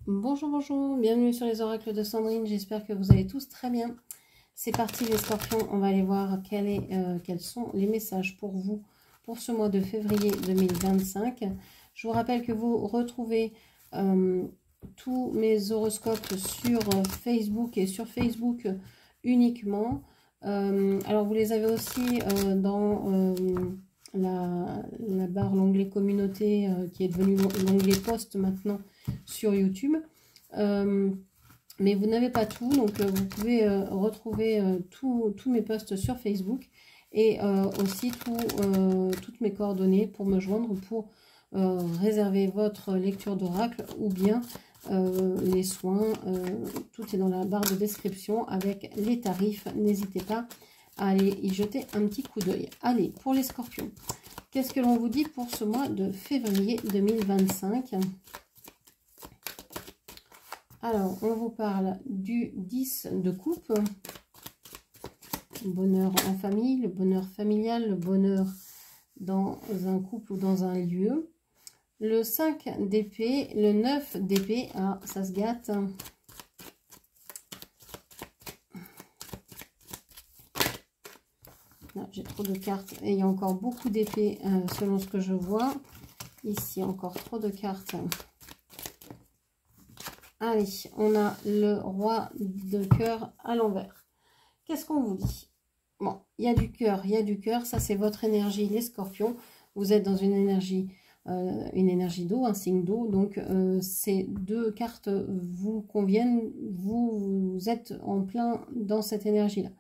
Bonjour, bonjour, bienvenue sur les oracles de Sandrine, j'espère que vous allez tous très bien. C'est parti les scorpions, on va aller voir quels sont les messages pour vous pour ce mois de février 2025. Je vous rappelle que vous retrouvez tous mes horoscopes sur Facebook et sur Facebook uniquement. Alors vous les avez aussi dans la barre, l'onglet communauté qui est devenu l'onglet post maintenant sur YouTube. Mais vous n'avez pas tout, donc vous pouvez retrouver tous mes posts sur Facebook et aussi toutes mes coordonnées pour me joindre pour réserver votre lecture d'oracle ou bien les soins. Tout est dans la barre de description avec les tarifs. N'hésitez pas à aller y jeter un petit coup d'œil. Allez, pour les scorpions, qu'est-ce que l'on vous dit pour ce mois de février 2025 ? Alors, on vous parle du 10 de coupe, bonheur en famille, le bonheur familial, le bonheur dans un couple ou dans un lieu. Le 5 d'épée, le 9 d'épée, ah, ça se gâte. J'ai trop de cartes et il y a encore beaucoup d'épées selon ce que je vois. Ici, encore trop de cartes. Allez, on a le roi de cœur à l'envers. Qu'est-ce qu'on vous dit? Bon, il y a du cœur, ça c'est votre énergie, les scorpions. Vous êtes dans une énergie d'eau, un signe d'eau. Donc, ces deux cartes vous conviennent, vous êtes en plein dans cette énergie-là.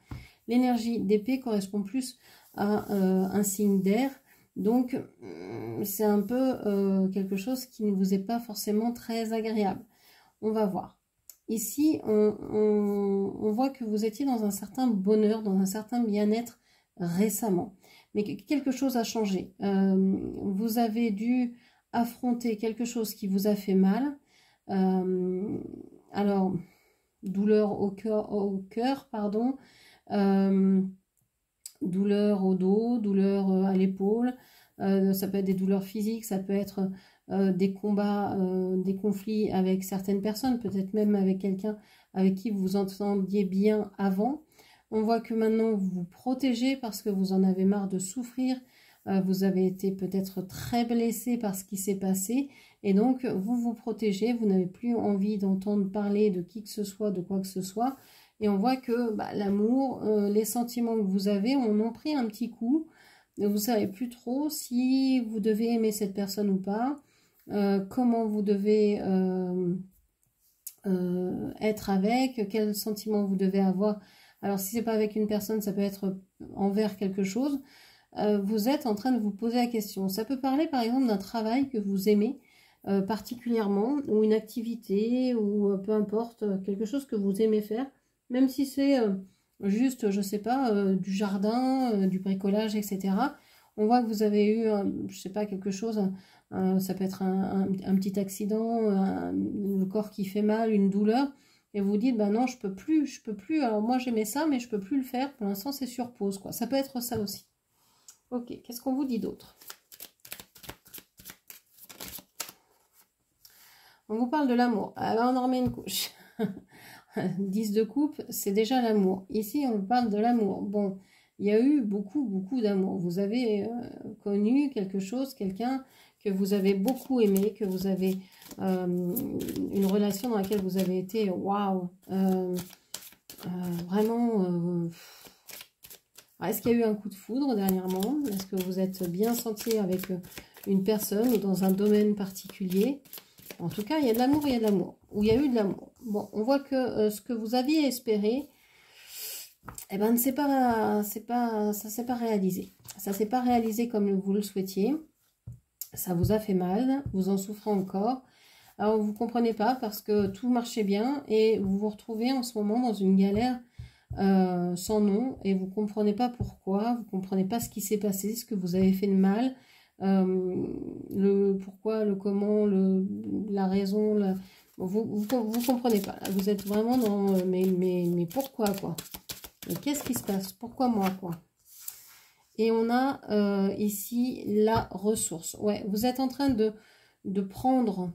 L'énergie d'épée correspond plus à un signe d'air. Donc, c'est un peu quelque chose qui ne vous est pas forcément très agréable. On va voir. Ici, on voit que vous étiez dans un certain bonheur, dans un certain bien-être récemment. Mais quelque chose a changé. Vous avez dû affronter quelque chose qui vous a fait mal. Alors, douleur au cœur, pardon. Douleur au dos, douleur à l'épaule. Ça peut être des douleurs physiques, ça peut être des combats, des conflits avec certaines personnes, peut-être même avec quelqu'un avec qui vous vous entendiez bien avant. On voit que maintenant vous vous protégez parce que vous en avez marre de souffrir. Vous avez été peut-être très blessé par ce qui s'est passé et donc vous vous protégez. Vous n'avez plus envie d'entendre parler de qui que ce soit, de quoi que ce soit. Et on voit que l'amour, les sentiments que vous avez en ont pris un petit coup. Vous ne savez plus trop si vous devez aimer cette personne ou pas. Comment vous devez être avec, quels sentiments vous devez avoir. Alors si c'est pas avec une personne, ça peut être envers quelque chose. Vous êtes en train de vous poser la question. Ça peut parler par exemple d'un travail que vous aimez particulièrement, ou une activité, ou peu importe, quelque chose que vous aimez faire, même si c'est juste, je sais pas, du jardin, du bricolage, etc. On voit que vous avez eu, je sais pas, quelque chose, ça peut être un petit accident, le corps qui fait mal, une douleur, et vous dites, bah non, je peux plus, alors moi j'aimais ça, mais je peux plus le faire, pour l'instant c'est sur pause, quoi. Ça peut être ça aussi. Ok, qu'est-ce qu'on vous dit d'autre? On vous parle de l'amour. Alors on en remet une couche. 10 de coupe, c'est déjà l'amour. Ici, on parle de l'amour. Bon, il y a eu beaucoup d'amour. Vous avez connu quelque chose, quelqu'un que vous avez beaucoup aimé, que vous avez une relation dans laquelle vous avez été waouh, vraiment. Est-ce qu'il y a eu un coup de foudre dernièrement? Est-ce que vous êtes bien senti avec une personne ou dans un domaine particulier? En tout cas, il y a de l'amour, il y a de l'amour. Ou il y a eu de l'amour. Bon, on voit que ce que vous aviez espéré, eh ben, ça s'est pas réalisé. Ça s'est pas réalisé comme vous le souhaitiez. Ça vous a fait mal, vous en souffrez encore. Alors, vous ne comprenez pas parce que tout marchait bien et vous vous retrouvez en ce moment dans une galère sans nom et vous ne comprenez pas pourquoi, vous ne comprenez pas ce qui s'est passé, ce que vous avez fait de mal. Le pourquoi, le comment, la raison, vous comprenez pas. Là, vous êtes vraiment dans mais pourquoi quoi? Mais qu'est-ce qui se passe? Pourquoi moi quoi? Et on a ici la ressource. Ouais, vous êtes en train de prendre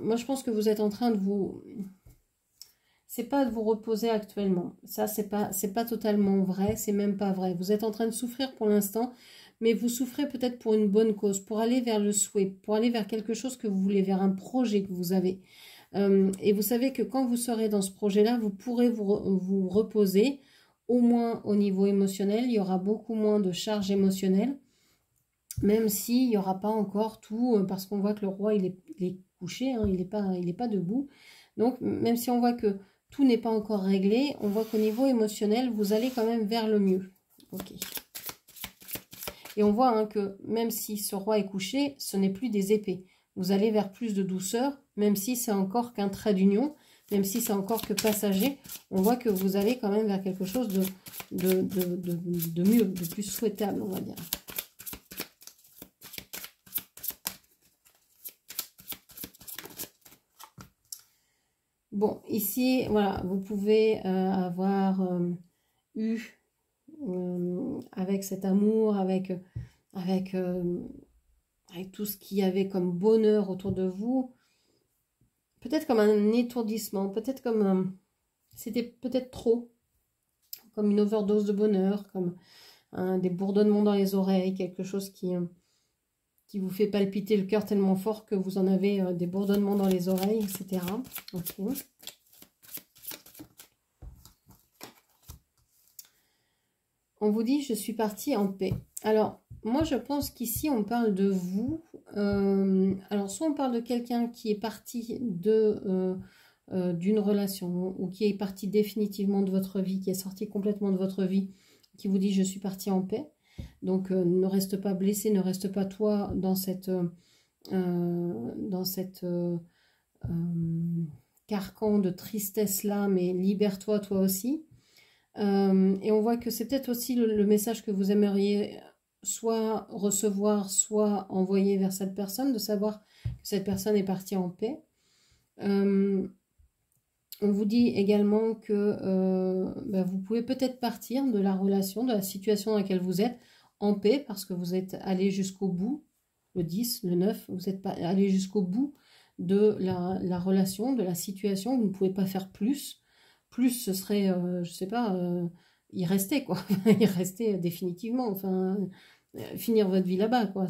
moi je pense que vous êtes en train de vous... C'est pas de vous reposer actuellement. Ça, c'est pas totalement vrai, c'est même pas vrai. Vous êtes en train de souffrir pour l'instant, mais vous souffrez peut-être pour une bonne cause, pour aller vers le souhait, pour aller vers quelque chose que vous voulez, vers un projet que vous avez. Et vous savez que quand vous serez dans ce projet-là, vous pourrez vous reposer, au moins au niveau émotionnel. Il y aura beaucoup moins de charge émotionnelle, même s'il n'y aura pas encore tout, parce qu'on voit que le roi, il est couché, hein, il n'est pas debout. Donc, même si on voit que tout n'est pas encore réglé, on voit qu'au niveau émotionnel, vous allez quand même vers le mieux. Ok. Et on voit hein, que même si ce roi est couché, ce n'est plus des épées. Vous allez vers plus de douceur, même si c'est encore qu'un trait d'union, même si c'est encore que passager, on voit que vous allez quand même vers quelque chose de mieux, de plus souhaitable, on va dire. Bon, ici, voilà, vous pouvez avoir eu, avec cet amour, avec tout ce qu'il y avait comme bonheur autour de vous, peut-être comme un étourdissement, peut-être comme c'était peut-être trop, comme une overdose de bonheur, comme des bourdonnements dans les oreilles, quelque chose qui vous fait palpiter le cœur tellement fort que vous en avez des bourdonnements dans les oreilles, etc. Ok. On vous dit, je suis partie en paix. Alors, moi, je pense qu'ici, on parle de vous. Alors, soit on parle de quelqu'un qui est parti d'une relation ou qui est parti définitivement de votre vie, qui est sorti complètement de votre vie, qui vous dit, je suis partie en paix. Donc, ne reste pas blessé, ne reste pas toi dans cette carcan de tristesse-là, mais libère-toi toi aussi. Et on voit que c'est peut-être aussi le message que vous aimeriez soit recevoir, soit envoyer vers cette personne, de savoir que cette personne est partie en paix. On vous dit également que vous pouvez peut-être partir de la relation, de la situation dans laquelle vous êtes, en paix, parce que vous êtes allé jusqu'au bout, le 10, le 9, vous êtes allé jusqu'au bout de la relation, de la situation, vous ne pouvez pas faire plus. Plus, ce serait, je sais pas, y rester, quoi. Y rester définitivement, enfin, finir votre vie là-bas, quoi.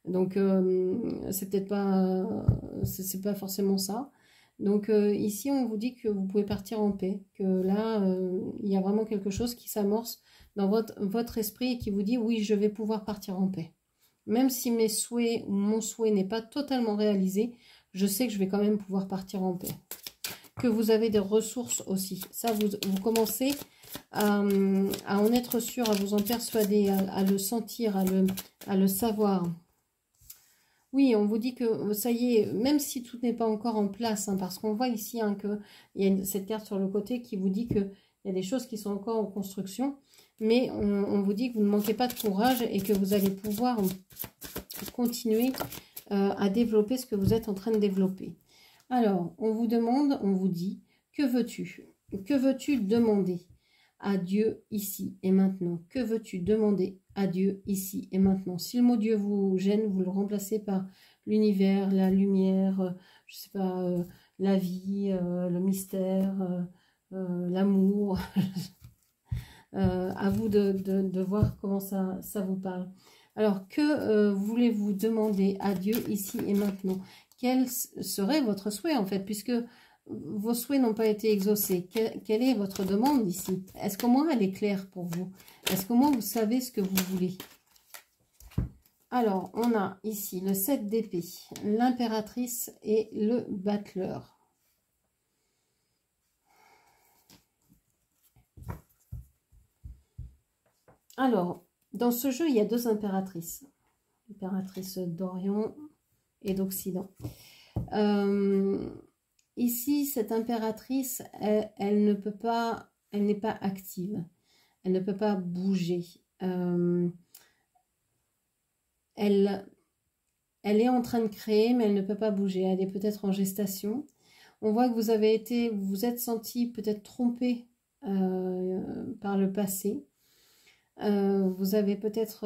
Donc, c'est peut-être pas, c'est pas forcément ça. Donc, ici, on vous dit que vous pouvez partir en paix, que là, il y a vraiment quelque chose qui s'amorce dans votre esprit et qui vous dit, oui, je vais pouvoir partir en paix. Même si mes souhaits ou mon souhait n'est pas totalement réalisé, je sais que je vais quand même pouvoir partir en paix. Que vous avez des ressources aussi. Ça, vous commencez à en être sûr, à vous en persuader, à le sentir, à le savoir. Oui, on vous dit que ça y est, même si tout n'est pas encore en place, hein, parce qu'on voit ici hein, qu'il y a cette carte sur le côté qui vous dit qu'il y a des choses qui sont encore en construction, mais on vous dit que vous ne manquez pas de courage et que vous allez pouvoir continuer à développer ce que vous êtes en train de développer. Alors, on vous demande, on vous dit, que veux-tu? Que veux-tu demander à Dieu ici et maintenant? Que veux-tu demander à Dieu ici et maintenant? Si le mot Dieu vous gêne, vous le remplacez par l'univers, la lumière, je sais pas, la vie, le mystère, l'amour. À vous de voir comment ça vous parle. Alors, que voulez-vous demander à Dieu ici et maintenant? Quel serait votre souhait en fait, puisque vos souhaits n'ont pas été exaucés? Quelle est votre demande ici? Est-ce qu'au moins elle est claire pour vous? Est-ce qu'au moins vous savez ce que vous voulez? Alors, on a ici le 7 d'épée, l'impératrice et le battleur. Alors, dans ce jeu, il y a deux impératrices. L'impératrice d'Orient et d'Occident. Ici, cette impératrice, elle ne peut pas, elle n'est pas active. Elle ne peut pas bouger. Elle est en train de créer, mais elle ne peut pas bouger. Elle est peut-être en gestation. On voit que vous vous êtes senti peut-être trompé par le passé. Vous avez peut-être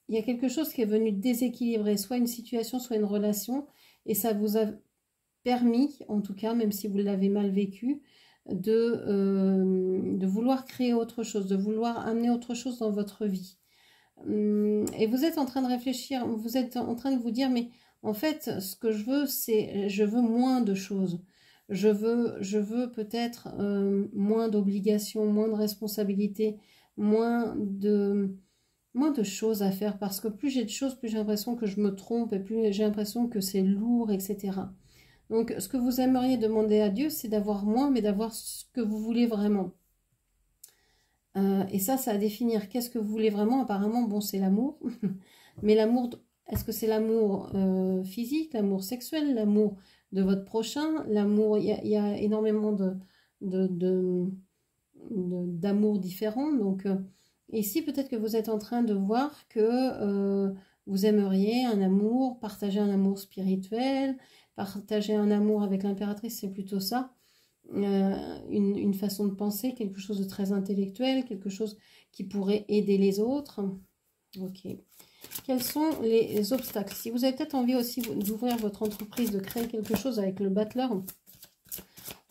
il y a quelque chose qui est venu déséquilibrer, soit une situation, soit une relation, et ça vous a permis, en tout cas, même si vous l'avez mal vécu, de vouloir créer autre chose, de vouloir amener autre chose dans votre vie. Et vous êtes en train de réfléchir, vous êtes en train de vous dire, mais en fait, ce que je veux, je veux moins de choses. Je veux peut-être moins d'obligations, moins de responsabilités, moins de choses à faire. Parce que plus j'ai de choses, plus j'ai l'impression que je me trompe et plus j'ai l'impression que c'est lourd, etc. Donc, ce que vous aimeriez demander à Dieu, c'est d'avoir moins, mais d'avoir ce que vous voulez vraiment. Et ça à définir. Qu'est-ce que vous voulez vraiment? Apparemment, bon, c'est l'amour. Mais l'amour, est-ce que c'est l'amour physique, l'amour sexuel, l'amour de votre prochain? L'amour, il y a énormément d'amour différents. Donc, ici, peut-être que vous êtes en train de voir que vous aimeriez un amour, partager un amour spirituel, partager un amour avec l'impératrice, c'est plutôt ça. Une façon de penser, quelque chose de très intellectuel, quelque chose qui pourrait aider les autres. Ok. Quels sont les obstacles? Si vous avez peut-être envie aussi d'ouvrir votre entreprise, de créer quelque chose avec le battleur,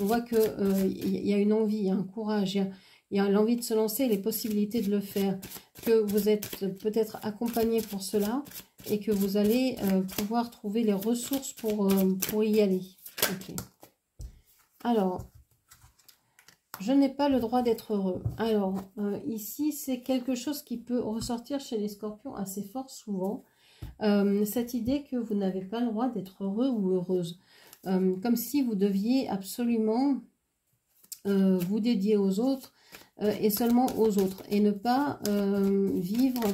on voit qu'il y a une envie, il y a un courage, il y a l'envie de se lancer, les possibilités de le faire, que vous êtes peut-être accompagné pour cela et que vous allez pouvoir trouver les ressources pour y aller. Ok. Alors, je n'ai pas le droit d'être heureux. Alors, ici, c'est quelque chose qui peut ressortir chez les scorpions assez fort souvent. Cette idée que vous n'avez pas le droit d'être heureux ou heureuse. Comme si vous deviez absolument vous dédier aux autres et seulement aux autres. Et ne pas vivre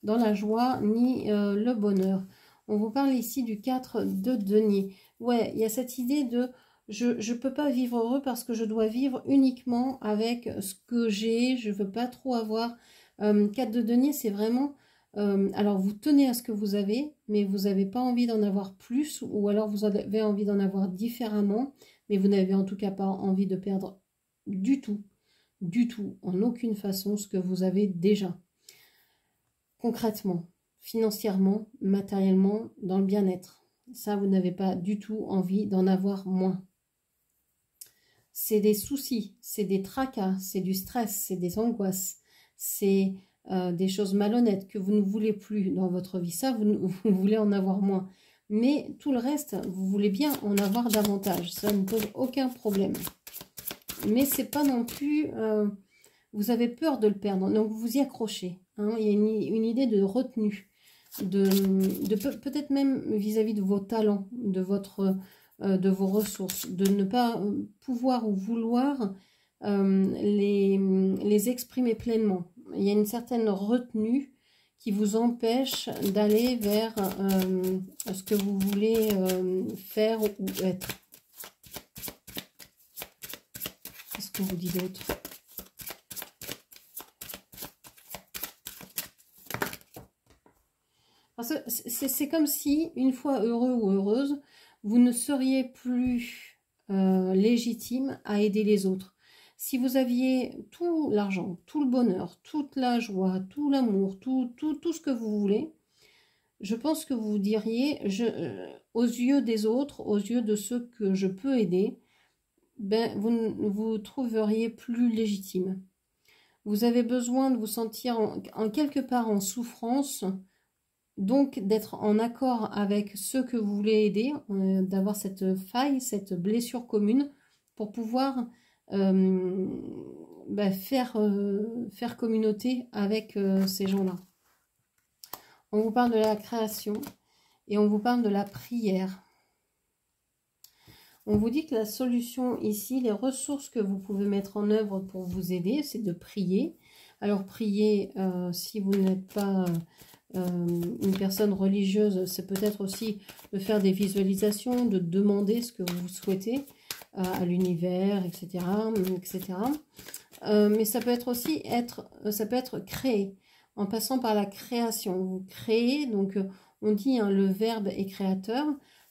dans la joie ni le bonheur. On vous parle ici du 4 de denier. Ouais, il y a cette idée de... Je ne peux pas vivre heureux parce que je dois vivre uniquement avec ce que j'ai. Je ne veux pas trop avoir. 4 de denier, c'est vraiment... alors, vous tenez à ce que vous avez, mais vous n'avez pas envie d'en avoir plus. Ou alors, vous avez envie d'en avoir différemment. Mais vous n'avez en tout cas pas envie de perdre du tout, en aucune façon, ce que vous avez déjà. Concrètement, financièrement, matériellement, dans le bien-être. Ça, vous n'avez pas du tout envie d'en avoir moins. C'est des soucis, c'est des tracas, c'est du stress, c'est des angoisses, c'est des choses malhonnêtes que vous ne voulez plus dans votre vie. Ça, vous voulez en avoir moins. Mais tout le reste, vous voulez bien en avoir davantage. Ça ne pose aucun problème. Mais c'est pas non plus... vous avez peur de le perdre, donc vous y accrochez. Hein. Il y a une idée de retenue, de peut-être même vis-à-vis de vos talents, de vos ressources, de ne pas pouvoir ou vouloir les exprimer pleinement. Il y a une certaine retenue qui vous empêche d'aller vers ce que vous voulez faire ou être. Qu'est-ce qu'on vous dit d'autre? Parce que c'est comme si, une fois heureux ou heureuse, vous ne seriez plus légitime à aider les autres. Si vous aviez tout l'argent, tout le bonheur, toute la joie, tout l'amour, tout ce que vous voulez, je pense que vous diriez, aux yeux des autres, aux yeux de ceux que je peux aider, ben, vous vous trouveriez plus légitime. Vous avez besoin de vous sentir en quelque part en souffrance, donc d'être en accord avec ceux que vous voulez aider, d'avoir cette faille, cette blessure commune pour pouvoir faire communauté avec ces gens-là. On vous parle de la création et on vous parle de la prière. On vous dit que la solution ici, les ressources que vous pouvez mettre en œuvre pour vous aider, c'est de prier. Alors prier, si vous n'êtes pas une personne religieuse, c'est peut-être aussi de faire des visualisations, de demander ce que vous souhaitez à l'univers, etc. Mais ça peut être aussi ça peut être créé, en passant par la création. Vous créez, donc on dit hein, le verbe est créateur.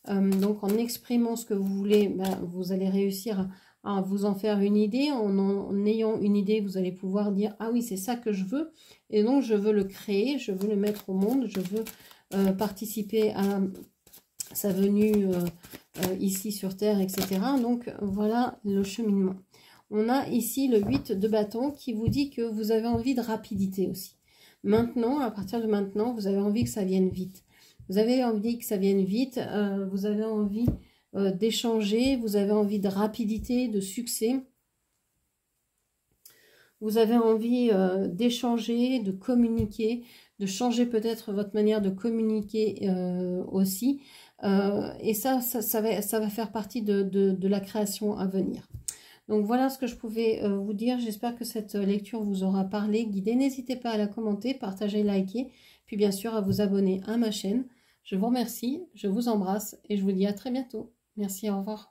Donc en exprimant ce que vous voulez, vous allez réussir à vous en faire une idée. En ayant une idée, vous allez pouvoir dire, ah oui, c'est ça que je veux. Et donc, je veux le créer, je veux le mettre au monde, je veux participer à sa venue ici sur Terre, etc. Donc, voilà le cheminement. On a ici le 8 de bâton qui vous dit que vous avez envie de rapidité aussi. Maintenant, à partir de maintenant, vous avez envie que ça vienne vite. Vous avez envie que ça vienne vite, vous avez envie d'échanger, vous avez envie de rapidité, de succès. Vous avez envie d'échanger, de communiquer, de changer peut-être votre manière de communiquer aussi. Et ça va faire partie de la création à venir. Donc voilà ce que je pouvais vous dire. J'espère que cette lecture vous aura parlé, guidé. N'hésitez pas à la commenter, partager, liker, puis bien sûr à vous abonner à ma chaîne. Je vous remercie, je vous embrasse et je vous dis à très bientôt. Merci, au revoir.